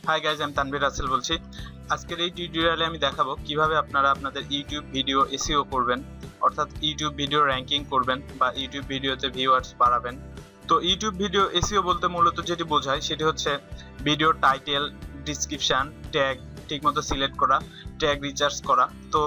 Hi guys, আমি তানভীর রাসেল বলছি। আজকের এই টিউটোরিয়ালে আমি দেখাবো কিভাবে আপনারা আপনাদের ইউটিউব ভিডিও এসইও করবেন, অর্থাৎ ইউটিউব ভিডিও র্যাঙ্কিং করবেন বা ইউটিউব ভিডিওতে ভিউয়ার্স বাড়াবেন। তো ইউটিউব ভিডিও এসইও বলতে মূলত যেটি বোঝায় সেটি হচ্ছে ভিডিও টাইটেল, ডিসক্রিপশন, ট্যাগ ঠিকমতো সিলেক্ট করা, ট্যাগ রিচার্জ করা। তো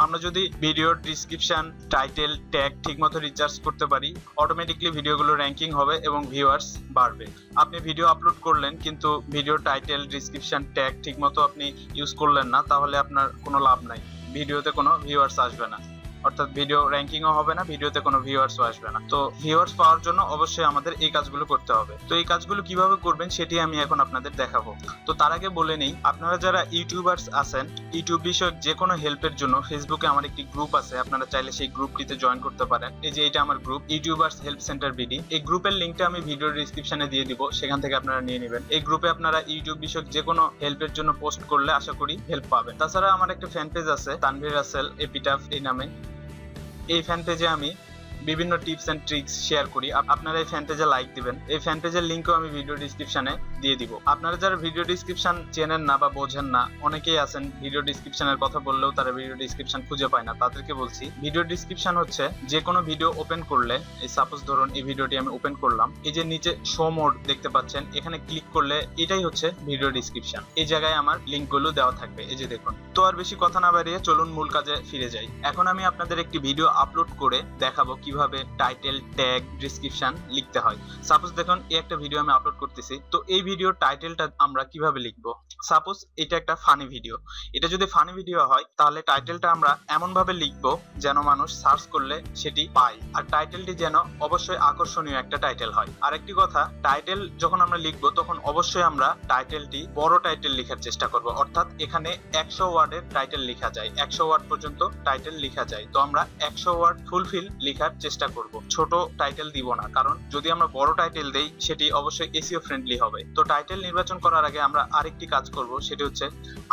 আমরা যদি ভিডিওর ডিসক্রিপশন, টাইটেল, ট্যাগ ঠিকমতো রিচার্জ করতে পারি, অটোমেটিকলি ভিডিওগুলো র্যাঙ্কিং হবে এবং ভিউয়ার্স বাড়বে। আপনি ভিডিও আপলোড করলেন কিন্তু ভিডিও টাইটেল, ডিসক্রিপশন, ট্যাগ ঠিকমতো আপনি ইউজ করলেন না, তাহলে আপনার কোনো লাভ নাই, ভিডিওতে কোনো ভিউয়ার্স আসবে না, অর্থাৎ ভিডিও র্যাঙ্কিংও হবে না, ভিডিওতে কোনো ভিউয়ার্সও আসবে না। তো ভিউয়ার্স পাওয়ার জন্য অবশ্যই আমাদের এই কাজগুলো করতে হবে। তো এই কাজগুলো কিভাবে করবেন সেটি আমি এখন আপনাদের দেখাবো। তো তার আগে বলে নেই, আপনারা যারা ইউটিউবার্স আছেন, ইউটিউব বিষয়ক যে কোনো হেল্পের জন্য ফেসবুকে আমার একটি গ্রুপ আছে, আপনারা চাইলে সেই গ্রুপটিতে জয়েন করতে পারেন। এই যে এটা আমার group, YouTubers help centre BD. এই গ্রুপের লিঙ্কটা আমি ভিডিও ডিসক্রিপশনে দিয়ে দিব, সেখান থেকে আপনারা নিয়ে নেবেন। এই গ্রুপে আপনারা ইউটিউব বিষয়ক যে কোনো হেল্পের জন্য পোস্ট করলে আশা করি হেল্প পাবেন। তাছাড়া আমার একটা ফ্যান পেজ আছে, তানভীর রাসেল এপিটাফ এই নামে। এই ফ্যান পেজে আমি বিভিন্ন টিপস এন্ড ট্রিক্স শেয়ার করি, আপনারা এই ফ্যান পেজে লাইক দিবেন। এই ফ্যান পেজের লিংকও আমি ভিডিও ডিসক্রিপশনে দিয়ে দিব। আপনারা যারা ভিডিও ডিসক্রিপশন চেনেন না বা বোঝেন না, অনেকেই আছেন ভিডিও ডিসক্রিপশনের কথা বললেও তারা ভিডিও ডিসক্রিপশন খুঁজে পায় না, তাদেরকে বলছি ভিডিও ডিসক্রিপশন হচ্ছে যে কোনো ভিডিও ওপেন করলে, এই সাপোজ ধরুন এই ভিডিওটি আমি ওপেন করলাম, এই যে নিচে শো মোড দেখতে পাচ্ছেন, এখানে ক্লিক করলে এটাই হচ্ছে ভিডিও ডিসক্রিপশন। এই জায়গায় আমার লিংকগুলো দেওয়া থাকবে, এই যে দেখুন। তো আর বেশি কথা না বাড়িয়ে চলুন মূল কাজে ফিরে যাই। এখন আমি আপনাদের একটি ভিডিও আপলোড করে দেখাবো কিভাবে টাইটেল, ট্যাগ, ডেসক্রিপশন লিখতে হয়। সাপোজ দেখুন এই একটা ভিডিও আমি আপলোড করতেছি, তো এই ভিডিওর টাইটেলটা আমরা কিভাবে লিখবো। সাপোজ এটা একটা ফানি ভিডিও, এটা যদি ফানি ভিডিও হয় তাহলে টাইটেলটা আমরা এমন ভাবে লিখবো যেন মানুষ সার্চ করলে সেটি পায়, আর টাইটেলটি যেন অবশ্যই আকর্ষণীয় একটা টাইটেল হয়। আরেকটি কথা, টাইটেল যখন আমরা লিখবো তখন অবশ্যই আমরা টাইটেলটি বড় টাইটেল লেখার চেষ্টা করব, অর্থাৎ এখানে 100 ওয়ার্ডের টাইটেল লেখা যায়, 100 ওয়ার্ড পর্যন্ত টাইটেল লেখা যায়। তো আমরা 100 ওয়ার্ড ফুলফিল লেখার চেষ্টা করব, ছোট টাইটেল দিব না, কারণ যদি আমরা বড় টাইটেল দেই সেটি অবশ্যই এসইও ফ্রেন্ডলি হবে। তো টাইটেল নির্বাচন করার আগে আমরা আরেকটি কাজ করব, সেটি হচ্ছে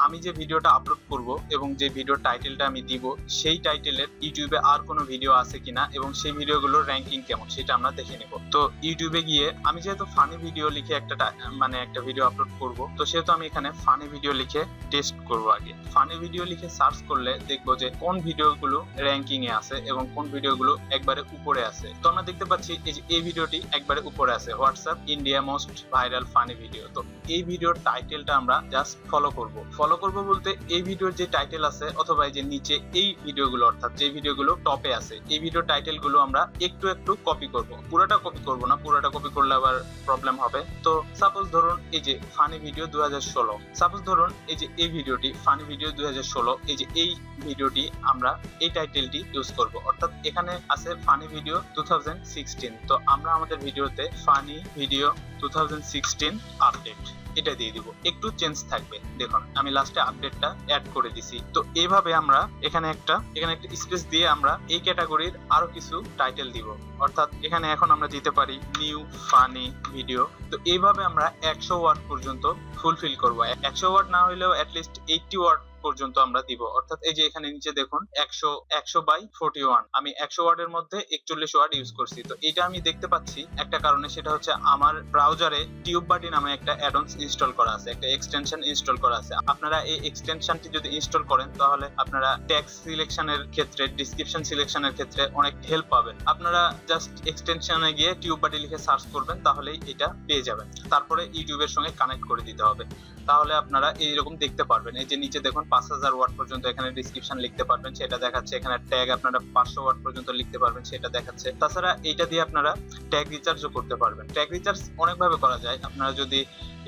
আমি যে ভিডিওটা আপলোড করব এবং যে ভিডিও টাইটেলটা আমি দিব সেই টাইটেলের ইউটিউবে আর কোনো ভিডিও আছে কিনা এবং সেই ভিডিওগুলোর র্যাঙ্কিং কেমন সেটা আমরা দেখে নেব। তো ইউটিউবে গিয়ে আমি যেহেতু ফানি ভিডিও লিখে একটা ভিডিও আপলোড করব, তো সেহেতু আমি এখানে ফানি ভিডিও লিখে টেস্ট করব। আগে ফানি ভিডিও লিখে সার্চ করলে দেখবো যে কোন ভিডিওগুলো র্যাঙ্কিং এ আছে এবং কোন ভিডিওগুলো একবারে উপরে আছে। তো আমরা দেখতে পাচ্ছি এই যে এই ভিডিওটি একবারে উপরে আছে, WhatsApp India most viral funny video. তো এই ভিডিওর টাইটেলটা আমরা জাস্ট ফলো করব বলতে এই ভিডিওর যে টাইটেল আছে অথবা এই যে নিচে এই ভিডিওগুলো, অর্থাৎ যে ভিডিওগুলো টপে আছে এই ভিডিও টাইটেলগুলো আমরা একটু একটু কপি করব, পুরোটা কপি করব না, পুরোটা কপি করলে আবার প্রবলেম হবে। তো সাপোজ ধরুন এই যে ফানি ভিডিও 2016, সাপোজ ধরুন এই যে এই ভিডিওটি ফানি ভিডিও 2016, এই যে এই ভিডিওটি আমরা এই টাইটেলটি ইউজ করব, অর্থাৎ এখানে আছে ফানি ভিডিও 2016। তো আমরা আমাদের ভিডিওতে ফানি ভিডিও 2016 আপডেট এটা দিয়ে দিব, একটু চেঞ্জ থাকবে। দেখুন আমি লাস্টে আপডেটটা অ্যাড করে দিছি। তো এইভাবে আমরা এখানে একটা স্পেস দিয়ে আমরা এই ক্যাটাগরির আরো কিছু টাইটেল দিব, অর্থাৎ এখানে এখন আমরা দিতে পারি নিউ ফানি ভিডিও। তো এইভাবে আমরা 100 ওয়ার্ড পর্যন্ত ফুলফিল করব। 100 ওয়ার্ড না হইলেও অ্যাটলিস্ট 80 ওয়ার্ড পর্যন্ত আমরা দিব, অর্থাৎ এই যে এখানে নিচে দেখুন 100/41, আমি 100 ওয়ার্ডের মধ্যে 41 ওয়ার্ড ইউজ করছি। তো এটা আমি দেখতে পাচ্ছি একটা কারণে, সেটা হচ্ছে আমার ব্রাউজারে টিউববাডি নামে একটা অ্যাডঅনস ইনস্টল করা আছে, একটা এক্সটেনশন ইনস্টল করা আছে। আপনারা এই এক্সটেনশনটি যদি ইনস্টল করেন তাহলে আপনারা ট্যাগ সিলেকশনের ক্ষেত্রে, ডেসক্রিপশন সিলেকশনের ক্ষেত্রে অনেক হেল্প পাবেন। আপনারা জাস্ট এক্সটেনশনে গিয়ে টিউববাডি লিখে সার্চ করবেন, তাহলেই এটা পেয়ে যাবেন। তারপরে ইউটিউবের সঙ্গে কানেক্ট করে দিতে হবে, তাহলে আপনারা এইরকম দেখতে পারবেন। এই যে নিচে দেখুন 5000 ওয়ার্ড পর্যন্ত এখানে ডেসক্রিপশন লিখতে পারবেন, সেটা দেখাচ্ছে। এখানে ট্যাগ আপনারা 500 ওয়ার্ড পর্যন্ত লিখতে পারবেন, সেটা দেখাচ্ছে। তাছাড়া এইটা দিয়ে আপনারা ট্যাগ রিচার্জও করতে পারবেন। ট্যাগ রিচার্জ অনেক ভাবে করা যায়। আপনারা যদি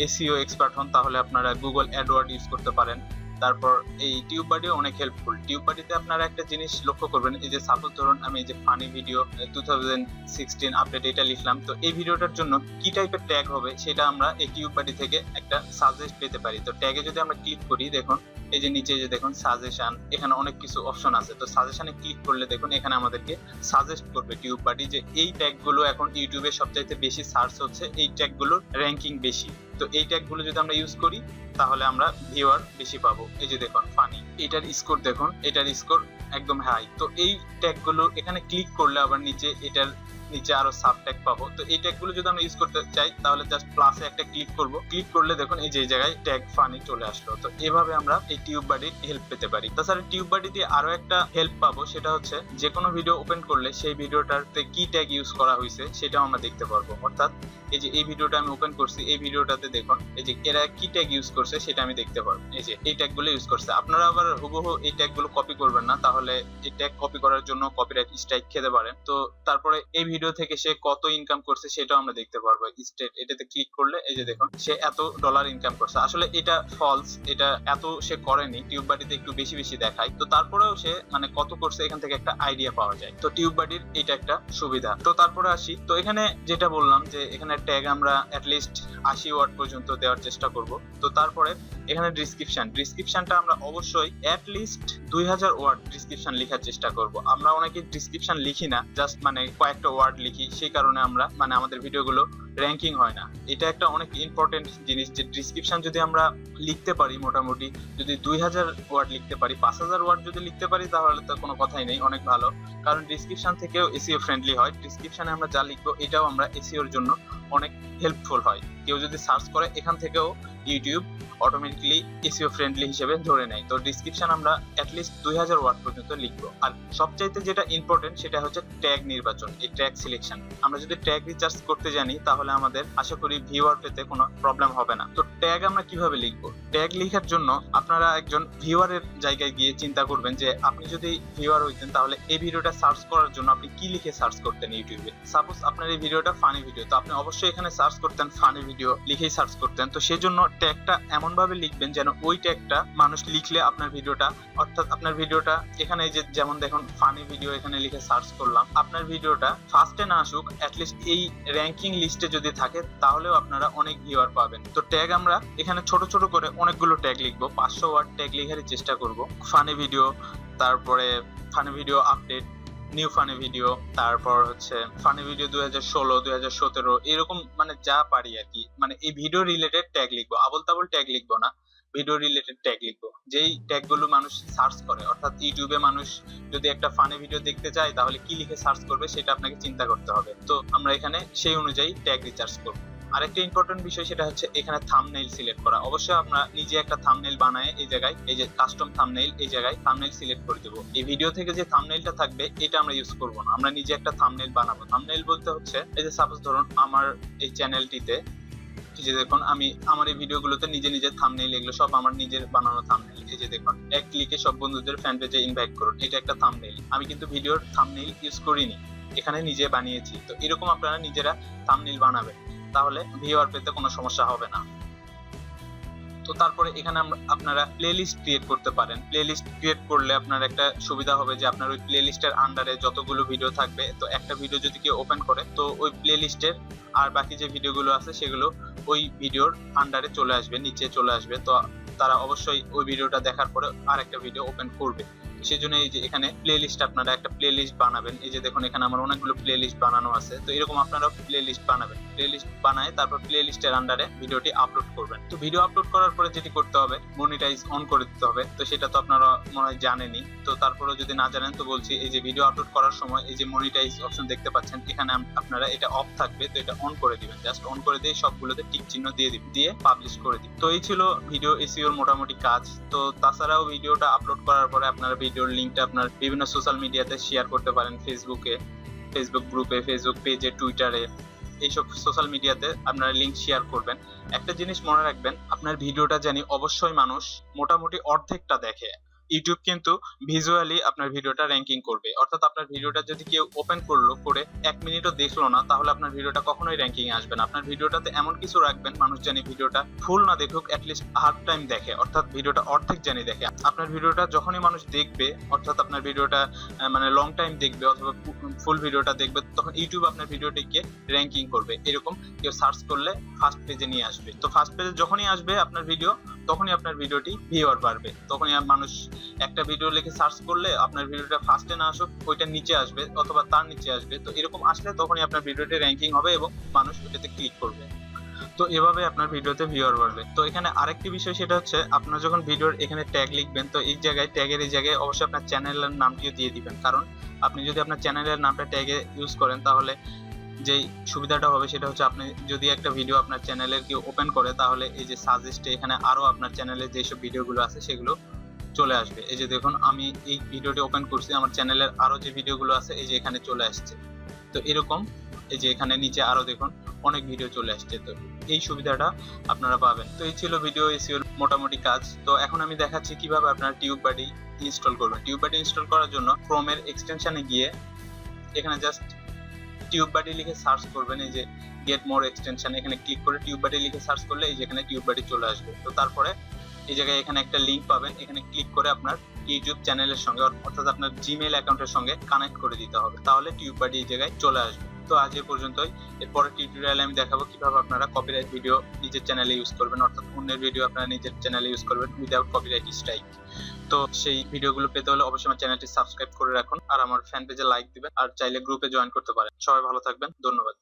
এসইও এক্সপার্ট হন তাহলে আপনারা গুগল অ্যাডওয়ার্ড ইউজ করতে পারেন। তারপর এই টিউববাডিও অনেক হেল্পফুল। টিউববাডিতে আপনারা একটা জিনিস লক্ষ্য করবেন, এই যে সাপোজ ধরুন আমি এই যে ফানি ভিডিও 2016 আপডেট এটা লিখলাম, তো এই ভিডিওটার জন্য কি টাইপের ট্যাগ হবে সেটা আমরা এই টিউববাডি থেকে একটা সাজেস্ট পেতে পারি। তো ট্যাগে যদি আমরা ক্লিক করি, দেখুন এই যে নিচে যে দেখুন সাজেশন, এখানে অনেক কিছু অপশন আছে। তো সাজেশনে ক্লিক করলে দেখুন এখানে আমাদেরকে সাজেস্ট করবে টিউববাডি যে এই ট্যাগগুলো এখন ইউটিউবে সবচাইতে বেশি সার্চ হচ্ছে, এই ট্যাগগুলোর র্যাঙ্কিং বেশি। তো এই ট্যাগগুলো যদি আমরা ইউজ করি তাহলে আমরা ভিউয়ার বেশি পাবো। এই যে দেখুন ফানি, এটার স্কোর দেখুন, এটার স্কোর একদম হাই। তো এই ট্যাগগুলো এখানে ক্লিক করলে আবার নিচে এটার নিচে আরো সাব ট্যাগ পাবো। তো এই ট্যাগ গুলো যদি আমরা ইউজ করতে চাই তাহলে জাস্ট প্লাসে একটা ক্লিক করব, ক্লিক করলে দেখুন এই যে এই জায়গায় ট্যাগ ফানি চলে আসলো। তো এভাবে আমরা এই টিউব বাডির হেল্প পেতে পারি। তাছাড়া টিউব বাডি দিয়ে আরো একটা হেল্প পাবো, সেটা হচ্ছে যে কোনো ভিডিও ওপেন করলে সেই ভিডিওটাতে কি ট্যাগ ইউজ করা হয়েছে সেটাও আমরা দেখতে পারবো। অর্থাৎ এই যে এই ভিডিওটা আমি ওপেন করছি, এই ভিডিওটাতে দেখুন এই যে এরা কি ট্যাগ ইউজ করছে সেটা আমি দেখতে পারবো। এই যে এই ট্যাগ গুলো ইউজ করছে। আপনারা আবার হুবহু এই ট্যাগ গুলো কপি করবেন না, তাহলে এই ট্যাগ কপি করার জন্য কপিরাইট স্ট্রাইক খেতে পারেন। তো তারপরে এই ভিডিও থেকে সে কত ইনকাম করছে সেটাও আমরা দেখতে পারবো। স্টেট এটাতে ক্লিক করলে এই যে দেখুন সে এত ডলার ইনকাম করছে। আসলে এটা ফলস, এটা এত সে করেনি, টিউব বাডিতে একটু বেশি বেশি দেখায়। তো তারপরেও সে মানে কত করছে এখান থেকে একটা আইডিয়া পাওয়া যায়। তো টিউব বাডির এটা একটা সুবিধা। তো তারপরে আসি, তো এখানে যেটা বললাম যে এখানে ট্যাগ আমরা অ্যাটলিস্ট 80 ওয়ার্ড পর্যন্ত দেওয়ার চেষ্টা করব। তো তারপরে এখানে ডিসক্রিপশনটা আমরা অবশ্যই অ্যাটলিস্ট 2000 ওয়ার্ড ডিসক্রিপশন লেখার চেষ্টা করব। আমরা অনেকে ডিসক্রিপশন লিখি না, জাস্ট মানে কয়েকটা ওয়ার্ড লিখি, সেই কারণে আমরা মানে আমাদের ভিডিওগুলো র্যাঙ্কিং হয় না। এটা একটা অনেক ইম্পর্টেন্ট জিনিস যে ডিসক্রিপশন যদি আমরা লিখতে পারি, মোটামুটি যদি 2000 ওয়ার্ড লিখতে পারি, 5000 ওয়ার্ড যদি লিখতে পারি তাহলে তো কোনো কথাই নেই, অনেক ভালো। কারণ ডিসক্রিপশন থেকেও এসইও ফ্রেন্ডলি হয়। ডিসক্রিপশনে আমরা যা লিখবো এটাও আমরা এসইওর জন্য অনেক হেল্পফুল হয়। কেউ যদি সার্চ করে এখান থেকেও ইউটিউব অটোমেটিক্যালি এসইও ফ্রেন্ডলি হিসেবে ধরে নেয়। তো ডিসক্রিপশন আমরা অ্যাটলিস্ট 2000 ওয়ার্ড পর্যন্ত লিখবো। আর সবচাইতে যেটা ইম্পর্টেন্ট সেটা হচ্ছে ট্যাগ নির্বাচন, এই ট্যাগ সিলেকশন। আমরা যদি ট্যাগ রিসার্চ করতে জানি তাহলে আমাদের আশা করি ভিউয়ার পেতে কোনো প্রবলেম হবে না। তো ট্যাগ আমরা কিভাবে লিখবো? ট্যাগ লেখার জন্য আপনারা একজন ভিউয়ারের জায়গায় গিয়ে চিন্তা করবেন যে আপনি যদি ভিউয়ার হইতেন তাহলে এই ভিডিওটা সার্চ করার জন্য আপনি কি লিখে সার্চ করতেন ইউটিউবে। সাপোজ আপনার এই ভিডিওটা ফানি ভিডিও, তো আপনি অবশ্যই এখানে সার্চ করতেন ফানি ভিডিও লিখেই সার্চ করতেন। তো সেই জন্য ট্যাগটা এমন ভাবে লিখবেন যেন ওই ট্যাগটা মানুষ লিখলে আপনার ভিডিওটা, অর্থাৎ আপনার ভিডিওটা এখানে যে যেমন দেখুন ফানি ভিডিও এখানে লিখে সার্চ করলাম, আপনার ভিডিওটা ফার্স্টে না আসুক, অ্যাটলিস্ট এই র্যাঙ্কিং লিস্টে যদি থাকে তাহলেও আপনারা অনেক ভিউয়ার পাবেন। তো ট্যাগ আমরা এখানে ছোট ছোট করে অনেকগুলো ট্যাগ লিখবো, 500 ওয়ার্ড ট্যাগ লেখারই চেষ্টা করব। ফানি ভিডিও, তারপরে funny video update, new funny video, তারপর হচ্ছে ফানি ভিডিও 2016 2017 এরকম, মানে যা পারি আর কি। মানে এই ভিডিও রিলেটেড ট্যাগ লিখবো, আবল তাবল ট্যাগ লিখবো না, ভিডিও রিলেটেড ট্যাগ লিখবো যেই ট্যাগ গুলো মানুষ সার্চ করে। অর্থাৎ ইউটিউবে মানুষ যদি একটা ফানি ভিডিও দেখতে চায় তাহলে কি লিখে সার্চ করবে সেটা আপনাকে চিন্তা করতে হবে। তো আমরা এখানে সেই অনুযায়ী ট্যাগ রিসার্চ করবো। আরেকটা ইম্পর্টেন্ট বিষয় সেটা হচ্ছে এখানে থাম্বনেইল সিলেক্ট করা। অবশ্যই আমরা নিজে একটা থাম্বনেইল বানায় এই জায়গায়, এই যে কাস্টম থাম্বনেইল, এই জায়গায় থাম্বনেইল সিলেক্ট করে দেব। এই ভিডিও থেকে যে থাম্বনেইলটা থাকবে এটা আমরা ইউজ করব না, আমরা নিজে একটা থাম্বনেইল বানাবো। থাম্বনেইল বলতে হচ্ছে এই যে সাপোজ ধরুন আমার এই চ্যানেলটিতে এই যে দেখুন আমি আমার এই ভিডিওগুলোতে নিজে নিজে থাম্বনেইল, এগুলো সব আমার নিজের বানানো থাম্বনেইল। এই যে দেখুন এক ক্লিকে সব বন্ধুদের ফ্যান পেজে ইনভাইট করুন, এটা একটা থাম্বনেইল। আমি কিন্তু ভিডিওর থাম্বনেইল ইউজ করিনি, এখানে নিজে বানিয়েছি। তো এরকম আপনারা নিজেরা থাম্বনেইল বানাবেন, তাহলে ভিউয়ার পেতে কোনো সমস্যা হবে না। তো তারপরে এখানে আপনারা প্লেলিস্ট ক্রিয়েট করতে পারেন। প্লেলিস্ট ক্রিয়েট করলে আপনার একটা সুবিধা হবে যে আপনার ওই প্লেলিস্টের আন্ডারে যতগুলো ভিডিও থাকবে, তো একটা ভিডিও যদি কেউ ওপেন করে তো ওই প্লেলিস্টের আর বাকি যে ভিডিওগুলো আছে সেগুলো ওই ভিডিওর আন্ডারে চলে আসবে, নিচে চলে আসবে। তো তারা অবশ্যই ওই ভিডিওটা দেখার পরে আরেকটা ভিডিও ওপেন করবে। সেজন্য এই যে এখানে প্লেলিস্ট, আপনারা একটা প্লেলিস্ট বানাবেন। এই যে দেখুন এখানে আমার অনেকগুলো প্লেলিস্ট বানানো আছে। তো এরকম আপনারা প্লেলিস্ট বানাবেন, প্লেলিস্ট বানায় তারপর প্লেলিস্টের আন্ডারে ভিডিওটি আপলোড করবেন। তো ভিডিও আপলোড করার পরে যেটি করতে হবে মনিটাইজ অন করে দিতে হবে। তো সেটা তো আপনারা মনে হয় জানেনই, তো তারপরে যদি না জানেন তো বলছি, এই যে ভিডিও আপলোড করার সময় এই যে মনিটাইজ অপশন দেখতে পাচ্ছেন, এখানে আপনারা এটা অফ থাকবে, তো এটা অন করে দিবেন। জাস্ট অন করে দিয়ে সবগুলোতে টিক চিহ্ন দিয়ে দিবেন, দিয়ে পাবলিশ করে দিবেন। তো এই ছিল ভিডিও এসইওর মোটামুটি কাজ। তো তাছাড়াও ভিডিওটা আপলোড করার পরে আপনারা ভিডিওর লিঙ্কটা আপনার বিভিন্ন সোশ্যাল মিডিয়াতে শেয়ার করতে পারেন, ফেসবুকে, ফেসবুক গ্রুপে, ফেসবুক পেজে, টুইটারে, এইসব সোশ্যাল মিডিয়াতে আপনারা লিংক শেয়ার করবেন। একটা জিনিস মনে রাখবেন, আপনার ভিডিওটা জানি অবশ্যই মানুষ মোটামুটি অর্ধেকটা দেখে। ইউটিউব কিন্তু ভিজুয়ালি আপনার ভিডিওটা র্যাঙ্কিং করবে। অর্থাৎ আপনার ভিডিওটা যদি কেউ ওপেন করলো করে 1 মিনিটও দেখলো না, তাহলে আপনার ভিডিওটা কখনোই র্যাঙ্কিং এ আসবে না। আপনার ভিডিওটাতে এমন কিছু রাখবেন মানুষ জানি ভিডিওটা ফুল না দেখুক, অ্যাটলিস্ট হাফ টাইম দেখে, অর্থাৎ ভিডিওটা অর্ধেক জানি দেখে। আপনার ভিডিওটা যখনই মানুষ দেখবে, অর্থাৎ আপনার ভিডিওটা মানে লং টাইম দেখবে অথবা ফুল ভিডিওটা দেখবে, তখন ইউটিউব আপনার ভিডিওটিকে র্যাঙ্কিং করবে। এরকম কেউ সার্চ করলে ফার্স্ট পেজে নিয়ে আসবে। তো ফার্স্ট পেজে যখনই আসবে আপনার ভিডিও, তখনই আপনার ভিডিওটি ভিউয়ার বাড়বে। তখনই মানুষ একটা ভিডিও লিখে সার্চ করলে আপনার ভিডিওটা ফার্স্টে না আসুক, ওইটা নিচে আসবে অথবা তার নিচে আসবে। তো এরকম আসলে তখনই আপনার ভিডিওটি র্যাঙ্কিং হবে এবং মানুষ ওটাতে ক্লিক করবে। তো এভাবে আপনার ভিডিওতে ভিউয়ার বাড়বে। তো এখানে আরেকটি বিষয় সেটা হচ্ছে, আপনার যখন ভিডিওর এখানে ট্যাগ লিখবেন, তো এই জায়গায় ট্যাগের এই জায়গায় অবশ্যই আপনার চ্যানেলের নামটিও দিয়ে দিবেন। কারণ আপনি যদি আপনার চ্যানেলের নামটা ট্যাগে ইউজ করেন তাহলে যেই সুবিধাটা হবে সেটা হচ্ছে আপনি যদি একটা ভিডিও আপনার চ্যানেলের কেউ ওপেন করে তাহলে এই যে সাজেস্টে এখানে আরো আপনার চ্যানেলের যেসব ভিডিওগুলো আছে সেগুলো চলে আসবে। এই যে দেখুন আমি এই ভিডিওটি ওপেন করছি, আমার চ্যানেলের আরো যে ভিডিওগুলো আছে এই যে এখানে চলে আসছে। তো এরকম এই যে এখানে নিচে আরো দেখুন অনেক ভিডিও চলে আসছে। তো এই সুবিধাটা আপনারা পাবেন। তো এই ছিল ভিডিও এসইও মোটামুটি কাজ। তো এখন আমি দেখাচ্ছি কিভাবে আপনারা টিউববাডি ইনস্টল করবেন। টিউববাডি ইনস্টল করার জন্য ক্রোমের এক্সটেনশনে গিয়ে এখানে জাস্ট টিউববাডি লিখে সার্চ করবেন। এই যে গেট মোর এক্সটেনশন এখানে ক্লিক করে টিউববাডি লিখে সার্চ করলে এই যে এখানে টিউববাডি চলে আসবে। তো তারপরে এই জায়গায় এখানে একটা লিংক পাবেন, এখানে ক্লিক করে আপনার ইউটিউব চ্যানেলের সঙ্গে অর্থাৎ আপনার জিমেইল অ্যাকাউন্টের সঙ্গে কানেক্ট করে দিতে হবে, তাহলে টিউববাডি এই জায়গায় চলে আসবে। তো আজ এ পর্যন্তই। এরপরে টিউটোরিয়ালে আমি দেখাবো কিভাবে আপনারা কপিরাইট ভিডিও নিজের চ্যানেলে ইউজ করবেন, অর্থাৎ অন্যের ভিডিও আপনারা নিজের চ্যানেলে ইউজ করবেন উইদাউট কপিরাইট স্ট্রাইক। তো সেই ভিডিওগুলো পেতে হলে অবশ্যই আমার চ্যানেলটি সাবস্ক্রাইব করে রাখুন আর আমার ফ্যান পেজে লাইক দিবেন আর চাইলে গ্রুপে জয়েন করতে পারেন। সবাই ভালো থাকবেন, ধন্যবাদ।